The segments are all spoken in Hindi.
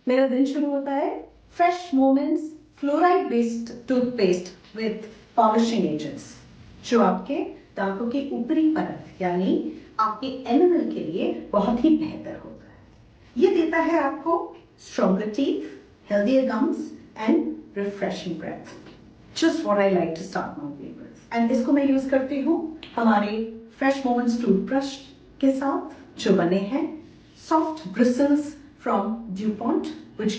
मेरा दिन शुरू होता है fresh moments fluoride based toothpaste with polishing agents, जो आपके दांतों की ऊपरी परत यानी आपके एनिमल के लिए बहुत ही बेहतर होता है। ये देता है आपको stronger teeth, healthier gums and refreshing breath. Just what I like to start my day with. And इसको मैं यूज करती हूँ हमारे फ्रेश मोमेंट्स टूथब्रश के साथ, जो बने हैं soft bristles from DuPont, which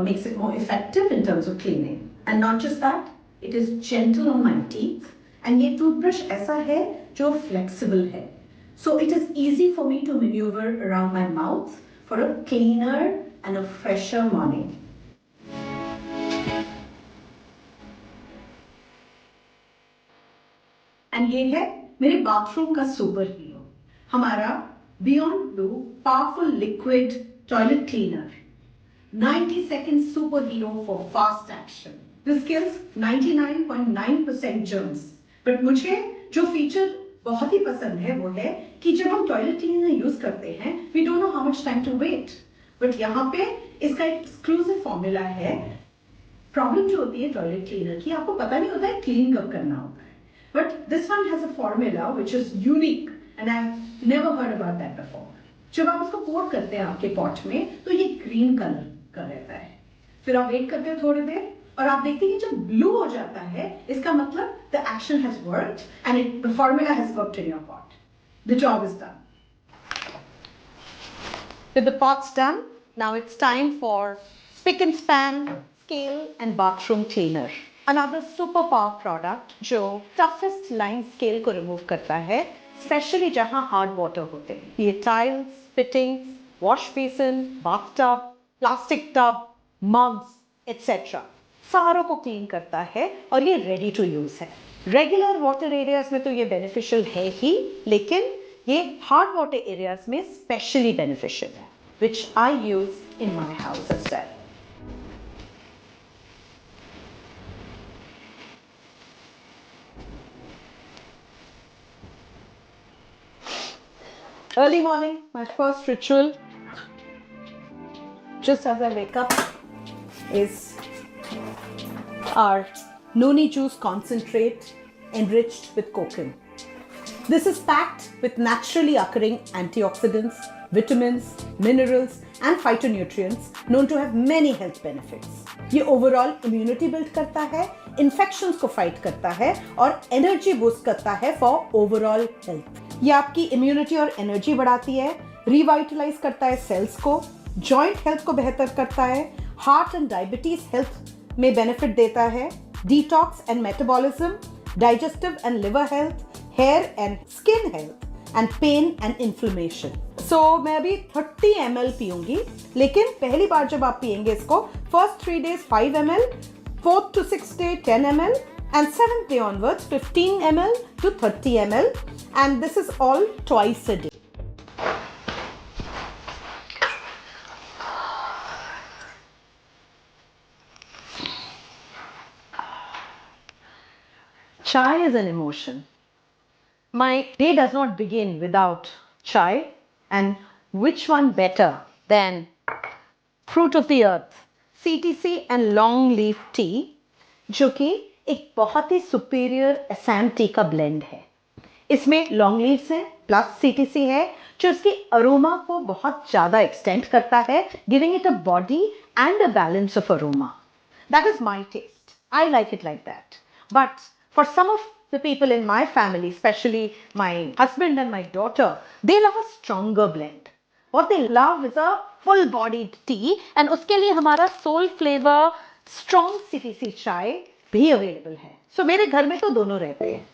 makes it more effective in terms of cleaning. And not just that, it is gentle on my teeth. And ये toothbrush ऐसा है जो flexible है. So it is easy for me to maneuver around my mouth for a cleaner and a fresher morning. And ये है मेरे बाथरूम का सुपर हीरो, हमारा beyond blue powerful liquid toilet cleaner, 90 second super hero for fast action. This kills 99.9% germs. But मुझे जो फीचर बहुत ही पसंद है वो है कि जब हम टॉयलेट क्लीनर यूज करते हैं we don't know how much time to wait, but यहाँ पे इसका एक एक्सक्लूसिव फॉर्मूला है। प्रॉब्लम जो होती है टॉयलेट क्लीनर की, आपको पता नहीं होता है क्लीन कब करना होता है, but this one has a formula which is unique and I've never heard about that before. जब आप उसको पोर करते हैं आपके पॉट में तो ये ग्रीन कलर का रहता है, फिर आप वेट करते हो थोड़ी देर और आप देखते हैं जब ब्लू हो जाता है इसका मतलब the action has worked and the formula has worked in your pot. The job is done. With the pots done, now it's time for spick and span, scale and bathroom cleaner. Another super power product जो toughest line scale को remove करता है, especially जहाँ hard water होते हैं। ये tiles, fittings, wash basin, bathtub, plastic tub, mugs, etc. सारों को clean करता है और ये ready to use है। Regular water areas में तो ये beneficial है ही, लेकिन ये hard water areas में specially beneficial है, which I use in my house as well. Early morning, my first ritual, just as I wake up, is our noni juice concentrate enriched with kokum. This is packed with naturally occurring antioxidants, vitamins, minerals and phytonutrients known to have many health benefits. ये overall immunity build करता है, infections को fight करता है और energy boost करता है for overall health. ये आपकी immunity और energy बढ़ाती है, revitalize करता है cells को, joint health को बेहतर करता है, heart and diabetes health में benefit देता है, detox and metabolism, digestive and liver health, hair and skin health and pain and inflammation. So मैं अभी 30 ml पीऊंगी, लेकिन पहली बार जब आप पिएंगे इसको, first 3 days 5 ml, 4th to 6th day 10 ml and 7th day onwards 15 ml to 30 ml, and this is all twice a day. Chai is an emotion. My day does not begin without chai, and which one better than fruit of the earth, CTC and long leaf tea, जो कि एक बहुत ही superior Assam tea का blend है. इसमें long leaves है plus CTC है जो इसकी aroma को बहुत ज़्यादा extend करता है, giving it a body and a balance of aroma. That is my taste. I like it like that. But for some of the people in my family, especially my husband and my daughter, they love a stronger blend. What they love is a full-bodied tea, and उसके लिए हमारा soul flavor strong CTC chai भी available है. So मेरे घर में तो दोनों रहते हैं.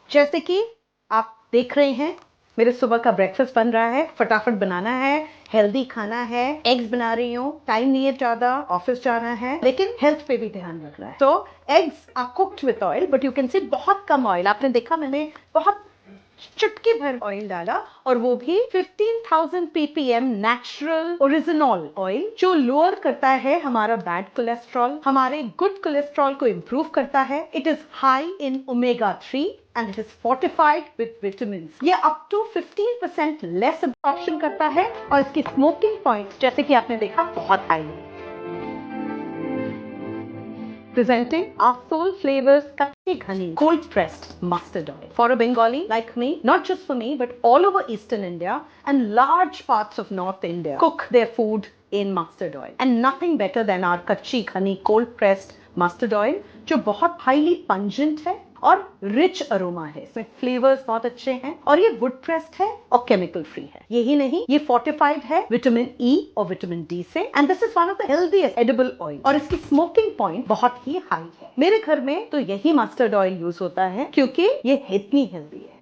जैसे कि आप देख रहे हैं, मेरे सुबह का ब्रेकफास्ट बन रहा है, फटाफट बनाना है, हेल्दी खाना है, एग्स बना रही हूँ, टाइम नहीं है ज़्यादा, ऑफिस जाना है, लेकिन हेल्थ पे भी ध्यान रखना है. तो eggs are cooked with oil, but you can see बहुत कम ऑयल. आपने देखा मैंने बहुत चुटकी भर ऑयल डाला, और वो भी 15,000 ppm नेचुरल ओरिजिनल ऑयल, जो लोअर करता है हमारा बैड कोलेस्ट्रॉल, हमारे गुड कोलेस्ट्रॉल को इंप्रूव करता है. It is high in omega 3 and it is fortified with vitamins. ये up to 15% less absorption करता है, और इसकी स्मोकिंग पॉइंट जैसे कि आपने देखा बहुत हाई है. Presenting our Soul Flavors Kachchi Ghani cold pressed mustard oil. For a Bengali like me, not just for me, but all over Eastern India and large parts of North India cook their food in mustard oil. And nothing better than our Kachchi Ghani cold pressed mustard oil, जो बहुत highly pungent है और रिच अरोमा है. इसमें फ्लेवर्स बहुत अच्छे हैं, और ये वुड प्रेस्ड है और केमिकल फ्री है. यही नहीं, ये फोर्टिफाइड है विटामिन ई और विटामिन डी से. And this is one of the healthiest edible oil, और इसकी स्मोकिंग पॉइंट बहुत ही हाई है. मेरे घर में तो यही मस्टर्ड ऑयल यूज होता है, क्योंकि ये इतनी हेल्दी है.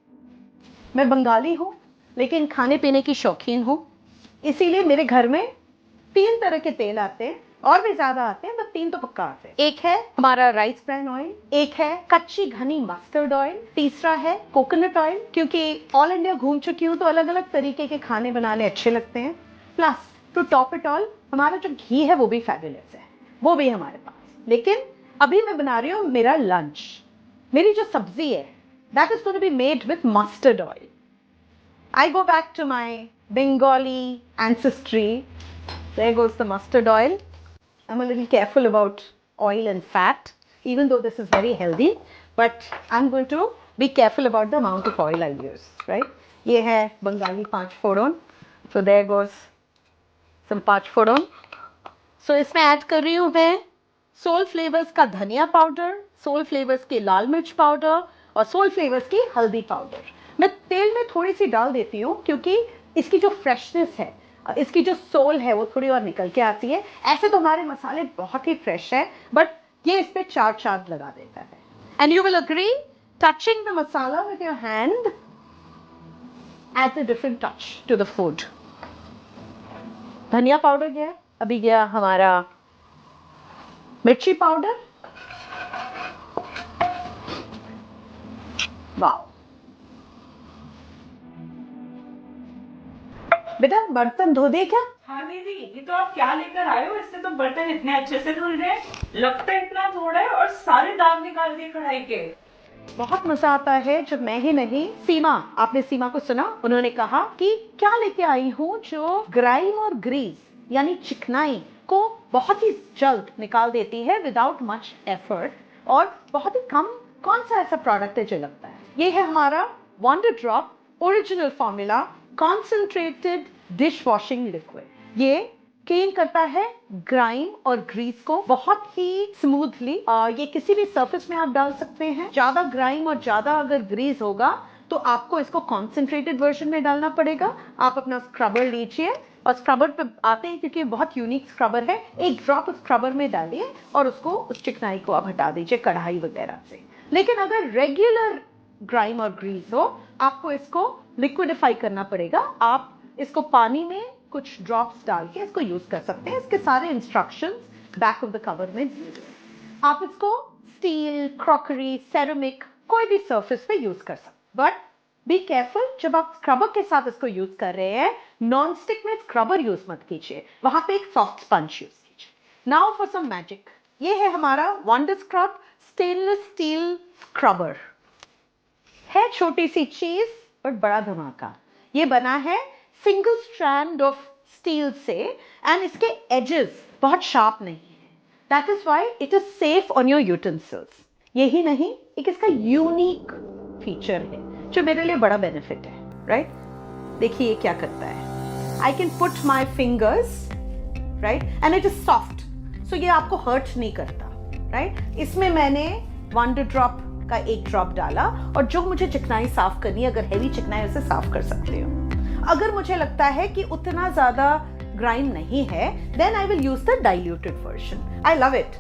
मैं बंगाली हूँ, लेकिन खाने पीने की शौकीन हूँ, इसीलिए मेरे घर में 3 तरह के तेल आते हैं, और भी ज्यादा आते हैं, बस 3 तो पक्का आते हैं. एक है हमारा राइस ब्रान ऑयल, एक है कच्ची घनी मस्टर्ड ऑयल, तीसरा है कोकोनट ऑयल, क्योंकि ऑल इंडिया घूम चुकी हूँ तो अलग अलग तरीके के खाने बनाने अच्छे लगते हैं. Plus two top it all, हमारा जो घी है वो भी फैबुलस है, वो भी हमारे पास. लेकिन अभी मैं बना रही हूँ मेरा लंच. मेरी जो सब्जी है that is going to be made with mustard oil. I go back to my Bengali ancestry. There goes the mustard oil. I'm a little careful about oil and fat, even though this is very healthy, but I'm going to be careful about the amount of oil I use, right? ये है Bengali 5 फोड़न. So there goes some 5 फोड़न. So इसमें ऐड कर रही हूँ मैं सोल फ्लेवर्स का धनिया पाउडर, सोल फ्लेवर्स की लाल मिर्च पाउडर, और सोल फ्लेवर्स की हल्दी पाउडर. मैं तेल में थोड़ी सी डाल देती हूँ, क्योंकि इसकी जो फ्रेशनेस है, इसकी जो सोल है, वो थोड़ी और निकल के आती है. ऐसे तो हमारे मसाले बहुत ही फ्रेश है, बट ये इस पे 4 चांद लगा देता है. And you will agree, touching the masala with your hand adds a different touch to the food. धनिया पाउडर गया, अभी गया हमारा मिर्ची पाउडर. वाह बेटा, बर्तन धो दे क्या? हाँ दीदी, ये तो आप क्या लेकर आए हो? इससे तो बर्तन इतने अच्छे से धुल रहे हैं, लगता है इतना थोड़ा है, और सारे दाग निकाल दिए कढ़ाई के. बहुत मजा आता है जब मैं ही नहीं, सीमा, आपने सीमा को सुना, उन्होंने कहा कि क्या लेके आई हूँ जो ग्राइम और ग्रीस यानी चिकनाई को बहुत ही जल्द निकाल देती है विदाउट मच एफर्ट, और बहुत ही कम. कौन सा ऐसा प्रोडक्ट है जो लगता है? ये है हमारा wonder drop original formula concentrated dish washing liquid. ये क्लीन करता है ग्राइम और ग्रीस को बहुत ही स्मूथली. ये किसी भी सरफेस में आप डाल सकते हैं. ज्यादा ग्राइम और ज्यादा अगर ग्रीस होगा तो आपको इसको कॉन्सेंट्रेटेड वर्जन में डालना पड़ेगा. आप अपना स्क्रबर लीजिए, और स्क्रबर पे आते हैं क्योंकि बहुत यूनिक स्क्रबर है. एक ड्रॉप स्क्रबर में डालिए और उसको, उस चिकनाई को आप हटा दीजिए कढ़ाई वगैरह से. लेकिन अगर रेगुलर ग्राइम और ग्रीस हो, आपको इसको लिक्विडिफाई करना पड़ेगा. आप इसको पानी में कुछ ड्रॉप्स डाल के इसको यूज कर सकते हैं. इसके सारे instructions back of the cover में दिए हुए हैं. आप इसको स्टील, क्रॉकरी, सेरेमिक, कोई भी सरफेस पे यूज कर सकते हैं. बट बी केयरफुल, जब आप स्क्रबर के साथ इसको यूज कर रहे हैं, नॉन स्टिक में स्क्रबर यूज मत कीजिए, वहां पे एक सॉफ्ट स्पंज यूज कीजिए. Now for some magic. ये है हमारा wonder scrub stainless steel scrubber. है छोटी सी चीज बट बड़ा धमाका. ये बना है सिंगल स्ट्रैंड ऑफ स्टील से, एंड इसके एजेस बहुत शार्प नहीं है. That is why it is safe on your utensils. यही नहीं, एक इसका यूनिक फीचर है जो मेरे लिए बड़ा बेनिफिट है. राइट, देखिए ये क्या करता है. I can put my fingers, right, and it is soft, so ये आपको हर्ट नहीं करता. राइट, इसमें मैंने वंडर ड्रॉप का एक ड्रॉप डाला, और जो मुझे चिकनाई साफ करनी है, अगर हेवी चिकनाई उसे साफ कर सकती हूँ. अगर मुझे लगता है कि उतना ज्यादा ग्राइम नहीं है, then I will use the diluted version. I love it.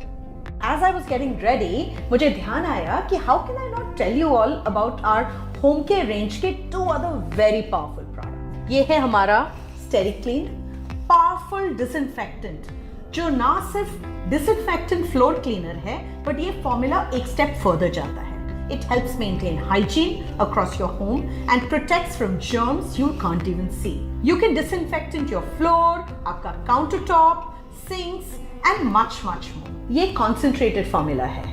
As I was getting ready, मुझे ध्यान आया कि how can I not tell you all about our home के रेंज के 2 अदर वेरी पावरफुल प्रोडक्ट. ये है हमारा स्टेरिक्लीन पावरफुल डिसइंफेक्टेंट, जो ना सिर्फ डिसइंफेक्टेंट फ्लोर क्लीनर है, बट ये फॉर्मूला एक स्टेप फर्दर जाता है. It helps maintain hygiene across your home and protects from germs you can't even see. You can disinfect your floor, आपका countertop, sinks and much more. ये concentrated formula है.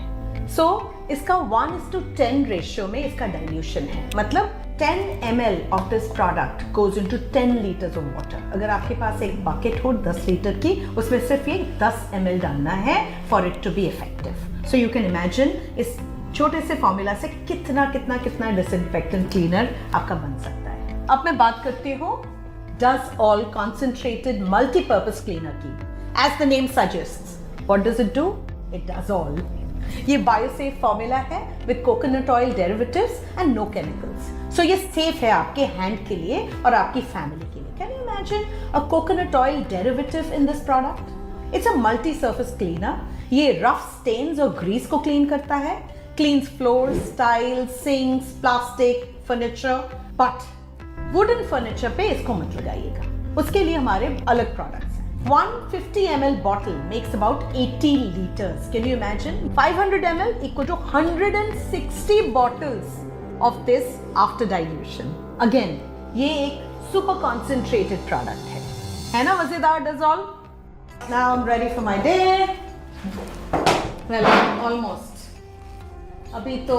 So इसका 1:10 ratio में इसका dilution है. मतलब 10 ml of this product goes into 10 liters of water. अगर आपके पास एक bucket हो 10 लीटर की, उसमें सिर्फ ये 10 ml डालना है for it to be effective. So you can imagine इस छोटे से फॉर्मूला से कितना डिसइंफेक्टेंट क्लीनर आपका बन सकता है. अब मैं बात करती हूँ does all concentrated multipurpose cleaner की. As the name suggests, what does it do? It does all. ये बायोसेफ फॉर्मूला है with coconut oil derivatives and no chemicals. So ये सेफ है आपके हैंड के लिए और आपकी फैमिली के लिए. Can you imagine a coconut oil derivative in this product? It's a multi surface cleaner. ये रफ स्टेन्स और ग्रीस को क्लीन करता है, cleans floors, tiles, sinks, plastic, furniture. But wooden furniture पे इसको मत लगाइएगा. उसके लिए हमारे अलग products हैं. 150 ml bottle makes about 80 liters. Can you imagine? 500 ml equal to 160 bottles of this after dilution. Again, ये एक super concentrated product है ना मजेदार? That's all. Now I'm ready for my day. Well, almost. अभी तो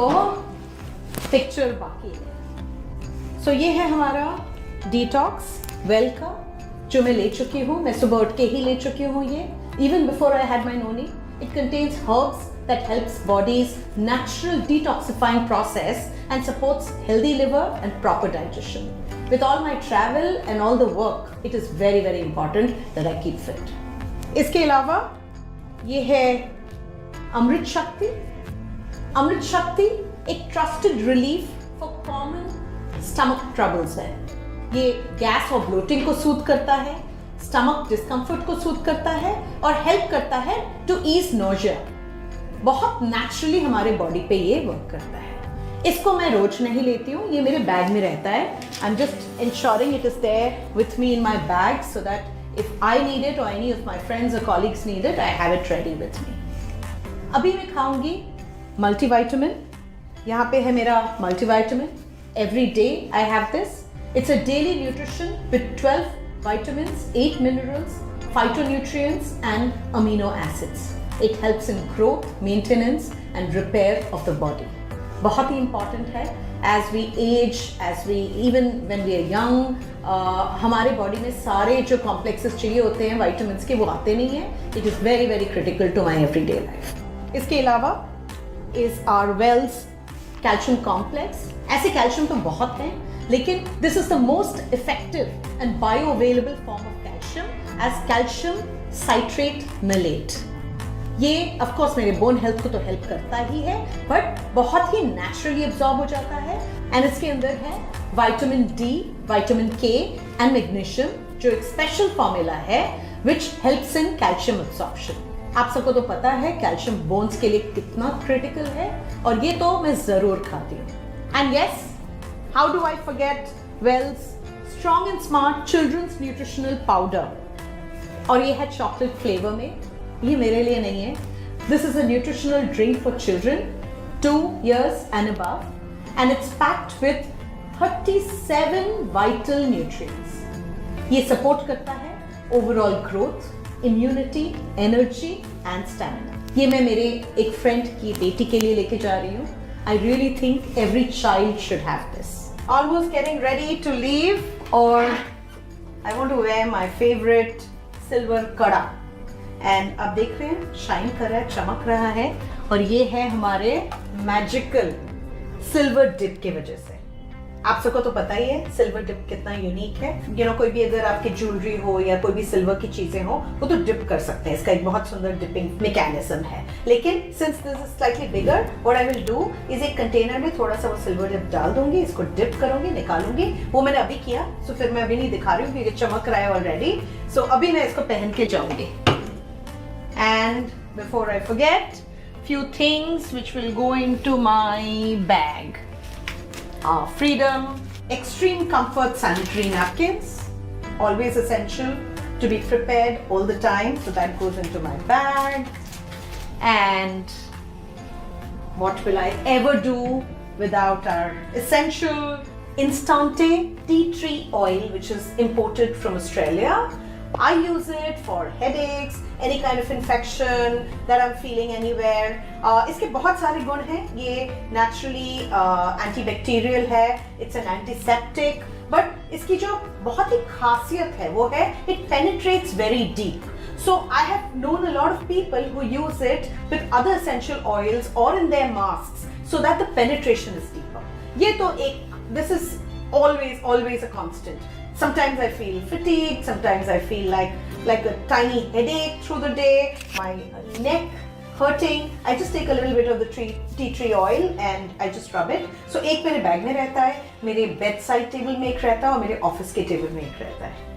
पिक्चर बाकी है. सो ये है हमारा डिटॉक्स वेल का जो मैं ले चुकी हूँ. मैं सुबह उठ के ही ले चुकी हूँ ये. Even before I had my noni. It contains herbs that helps bodies natural detoxifying process and supports healthy liver and proper digestion. With all my travel and all the work it is very very important that I keep fit. इसके अलावा ये है अमृत शक्ति. अमृत शक्ति एक trusted relief for common stomach troubles है. ये गैस और ब्लोटिंग को सूद करता है, स्टमक डिस्कम्फर्ट को सूद करता है और हेल्प करता है टू ईज नोजिया. बहुत नेचुरली हमारे बॉडी पे ये वर्क करता है. इसको मैं रोज नहीं लेती हूँ, ये मेरे बैग में रहता है. I am just insuring it is there with me in my bag so that if I need it और एनी ऑफ माई फ्रेंड्स और colleagues need it, I have it ready with me. अभी मैं खाऊंगी मल्टीविटामिन. यहाँ पे है मेरा multivitamin. Every day I have this. It's a daily nutrition with 12 vitamins, 8 minerals, phytonutrients and amino acids. It helps in growth, maintenance and repair of the body. बहुत ही important है. As we age, even when we are young, हमारे बॉडी में सारे जो complexes चाहिए होते हैं vitamins के, वो आते नहीं हैं. It is very very critical to my everyday life. इसके अलावा is our Wells calcium complex. ऐसे calcium तो बहुत हैं, लेकिन this is the most effective and bioavailable form of calcium as calcium citrate malate. ये of course मेरे बोन हेल्थ को तो हेल्प करता ही है, बट बहुत ही नेचुरली एब्जॉर्ब हो जाता है. एंड इसके अंदर है विटामिन डी, विटामिन के एंड मैग्नीशियम, जो एक स्पेशल फॉर्मूला है which helps in calcium absorption. आप सबको तो पता है कैल्शियम बोन्स के लिए कितना क्रिटिकल है, और ये तो मैं जरूर खाती हूँ. And yes, how do I forget Wells strong and smart children's nutritional powder. और ये है चॉकलेट फ्लेवर में. ये मेरे लिए नहीं है. This is a nutritional drink for children 2 years and above, and it's packed with 37 vital nutrients. ये सपोर्ट करता है overall growth, immunity, energy and stamina. ये मैं मेरे एक फ्रेंड की बेटी के लिए लेके जा रही हूँ. I really think every child should have this. Almost getting ready to leave, और I want to wear my favourite silver kada. And आप देख रहे हैं शाइन कर रहा है, चमक रहा है, और ये है हमारे मैजिकल सिल्वर डिप की वजह से. आप सबको तो पता ही है सिल्वर डिप कितना यूनिक है. कोई भी अगर आपकी ज्वेलरी हो या कोई भी सिल्वर की चीजें हो, वो तो डिप कर सकते हैं. इसका एक बहुत सुंदर डिपिंग मैकेनिज्म है. लेकिन since this is slightly bigger, what I will do is एक कंटेनर में थोड़ा सा वो सिल्वर डिप डाल दूंगी, इसको डिप करूंगी, निकालूंगी. वो मैंने अभी किया, सो फिर मैं अभी नहीं दिखा रही हूँ क्योंकि चमक रहा है ऑलरेडी. सो अभी मैं इसको पहन के जाऊंगी. And before I forget, few things which will go into my bag. Freedom Extreme Comfort sanitary napkins, always essential to be prepared all the time, so that goes into my bag. And what will I ever do without our essential Instante tea tree oil, which is imported from Australia. I use it for headaches, any kind of infection that I'm feeling anywhere. इसके बहुत सारे गुण हैं. ये naturally antibacterial है. It's an antiseptic. But इसकी जो बहुत ही खासियत है वो है it penetrates very deep. So I have known a lot of people who use it with other essential oils or in their masks so that the penetration is deeper. ये तो एक, this is always a constant. Sometimes I feel fatigued, sometimes I feel like a tiny headache through the day, my neck hurting. I just take a little bit of the tea tree oil and I just rub it. So एक मेरे बैग में रहता है, मेरे bedside table में एक रहता है और मेरे ऑफिस के टेबल में एक रहता है.